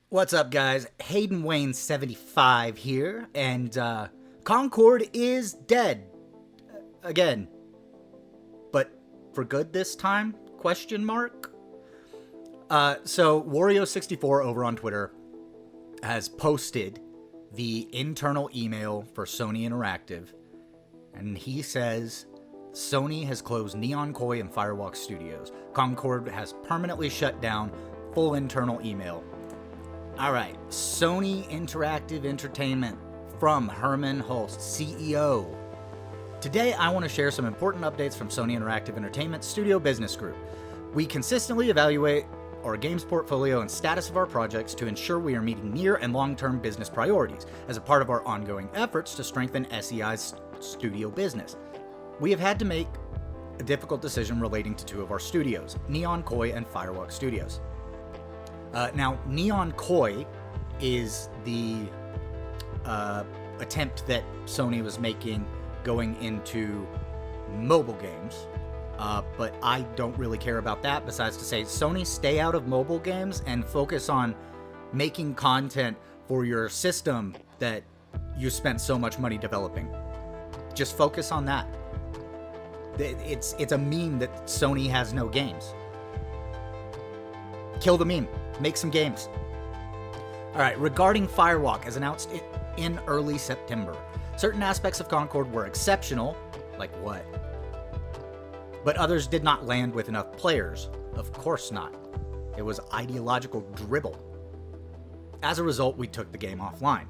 What's up, guys? Hayden Wayne 75 here, and Concord is dead. Again. But for good this time? Question mark? So Wario64 over on Twitter has posted the internal email for Sony Interactive, and he says Sony has closed Neon Koi and Firewalk Studios. Concord has permanently shut down. Full internal email. Alright, Sony Interactive Entertainment from Herman Hulst, CEO. Today I want to share some important updates from Sony Interactive Entertainment Studio Business Group. We consistently evaluate our games portfolio and status of our projects to ensure we are meeting near and long-term business priorities as a part of our ongoing efforts to strengthen SEI's studio business. We have had to make a difficult decision relating to two of our studios, Neon Koi and Firewalk Studios. Now, Neon Koi is the attempt that Sony was making going into mobile games, but I don't really care about that, besides to say, Sony, stay out of mobile games and focus on making content for your system that you spent so much money developing. Just focus on that. It's a meme that Sony has no games. Kill the meme. Make some games. Alright, regarding Firewalk, as announced in early September, certain aspects of Concord were exceptional, like what? But others did not land with enough players. Of course not. It was ideological dribble. As a result, we took the game offline.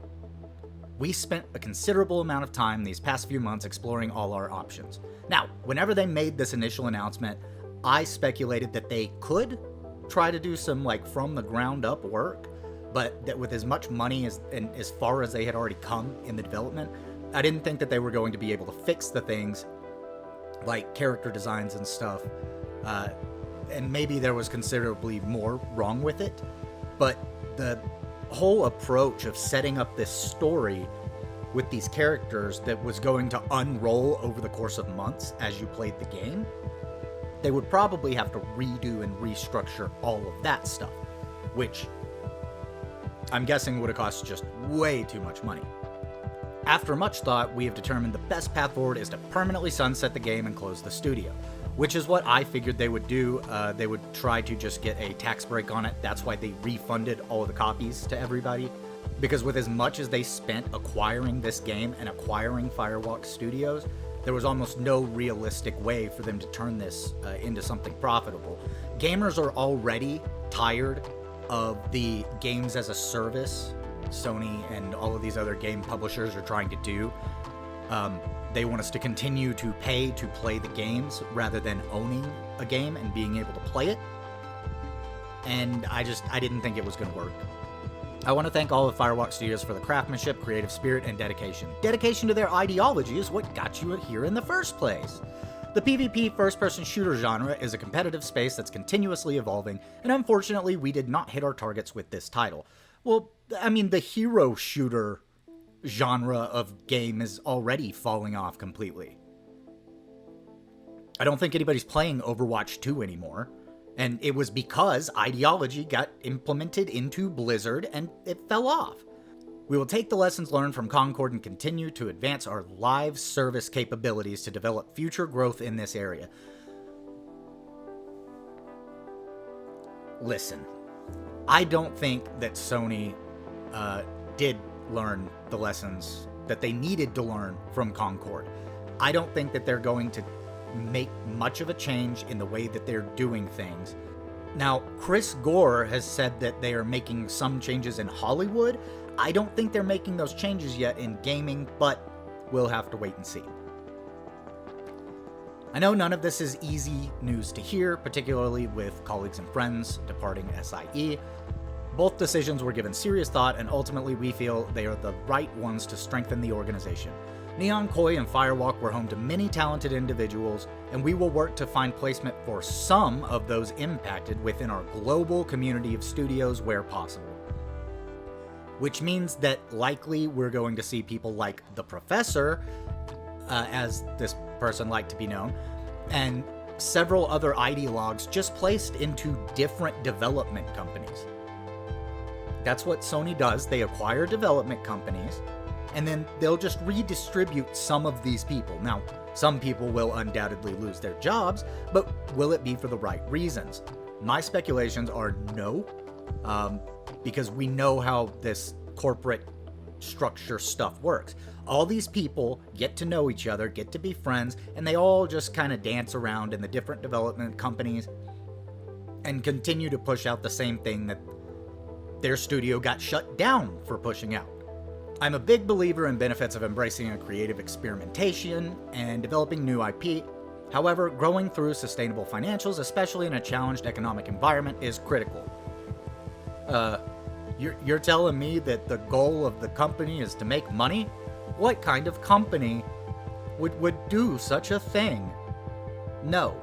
We spent a considerable amount of time these past few months exploring all our options. Now, whenever they made this initial announcement, I speculated that they could try to do some from the ground up work, but that with as much money and as far as they had already come in the development, I didn't think that they were going to be able to fix the things like character designs and stuff, and maybe there was considerably more wrong with it, but the whole approach of setting up this story with these characters that was going to unroll over the course of months as you played the game, they would probably have to redo and restructure all of that stuff, which I'm guessing would have cost just way too much money. After much thought, we have determined the best path forward is to permanently sunset the game and close the studio, which is what I figured they would do. They would try to just get a tax break on it. That's why they refunded all of the copies to everybody, because with as much as they spent acquiring this game and acquiring Firewalk Studios, there was almost no realistic way for them to turn this into something profitable. Gamers are already tired of the games as a service Sony and all of these other game publishers are trying to do. They want us to continue to pay to play the games rather than owning a game and being able to play it. And I didn't think it was going to work. I want to thank all of Firewalk Studios for the craftsmanship, creative spirit, and dedication. Dedication to their ideology is what got you here in the first place. The PvP first-person shooter genre is a competitive space that's continuously evolving, and unfortunately we did not hit our targets with this title. Well, I mean, the hero shooter genre of game is already falling off completely. I don't think anybody's playing Overwatch 2 anymore. And it was because ideology got implemented into Blizzard and it fell off. We will take the lessons learned from Concord and continue to advance our live service capabilities to develop future growth in this area. Listen, I don't think that Sony did learn the lessons that they needed to learn from Concord. I don't think that they're going to make much of a change in the way that they're doing things. Now, Chris Gore has said that they are making some changes in Hollywood. I don't think they're making those changes yet in gaming, but we'll have to wait and see. I know none of this is easy news to hear, particularly with colleagues and friends departing SIE. Both decisions were given serious thought, and ultimately we feel they are the right ones to strengthen the organization. Neon Koi and Firewalk were home to many talented individuals, and we will work to find placement for some of those impacted within our global community of studios where possible. Which means that likely we're going to see people like the Professor, as this person liked to be known, and several other ideologues just placed into different development companies. That's what Sony does. They acquire development companies, and then they'll just redistribute some of these people. Now, some people will undoubtedly lose their jobs, but will it be for the right reasons? My speculations are no, because we know how this corporate structure stuff works. All these people get to know each other, get to be friends, and they all just kind of dance around in the different development companies and continue to push out the same thing that their studio got shut down for pushing out. I'm a big believer in benefits of embracing a creative experimentation and developing new IP. However, growing through sustainable financials, especially in a challenged economic environment, is critical. You're telling me that the goal of the company is to make money? What kind of company would do such a thing? No.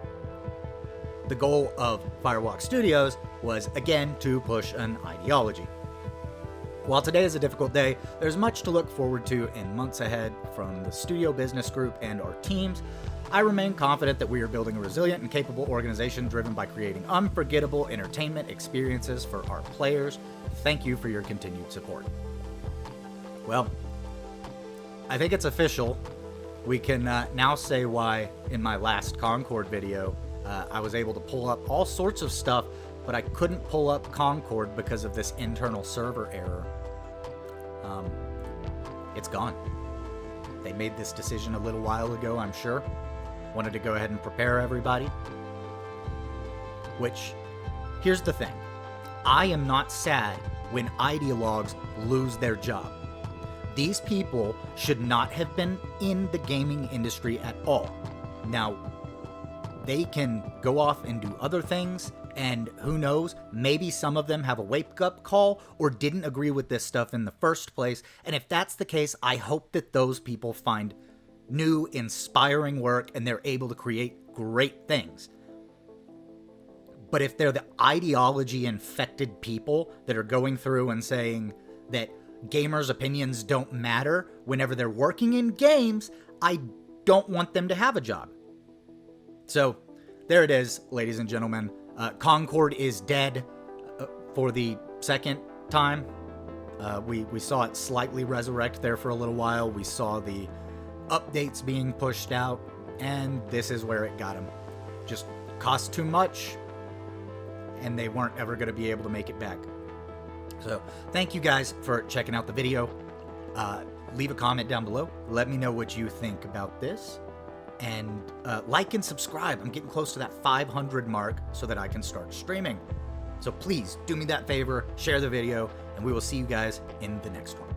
The goal of Firewalk Studios was, again, to push an ideology. While today is a difficult day, there's much to look forward to in months ahead from the studio business group and our teams. I remain confident that we are building a resilient and capable organization driven by creating unforgettable entertainment experiences for our players. Thank you for your continued support. Well, I think it's official. We can now say why in my last Concord video I was able to pull up all sorts of stuff, but I couldn't pull up Concord because of this internal server error. It's gone. They made this decision a little while ago, I'm sure. Wanted to go ahead and prepare everybody. Which, here's the thing. I am not sad when ideologues lose their job. These people should not have been in the gaming industry at all. Now, they can go off and do other things, and who knows, maybe some of them have a wake-up call or didn't agree with this stuff in the first place, and if that's the case, I hope that those people find new, inspiring work and they're able to create great things. But if they're the ideology-infected people that are going through and saying that gamers' opinions don't matter whenever they're working in games, I don't want them to have a job. So, there it is, ladies and gentlemen. Concord is dead for the second time. We saw it slightly resurrect there for a little while. We saw the updates being pushed out, and this is where it got them. Just cost too much, and they weren't ever going to be able to make it back. So, thank you guys for checking out the video. Leave a comment down below. Let me know what you think about this. And like and subscribe. I'm getting close to that 500 mark so that I can start streaming. So please do me that favor, share the video, and we will see you guys in the next one.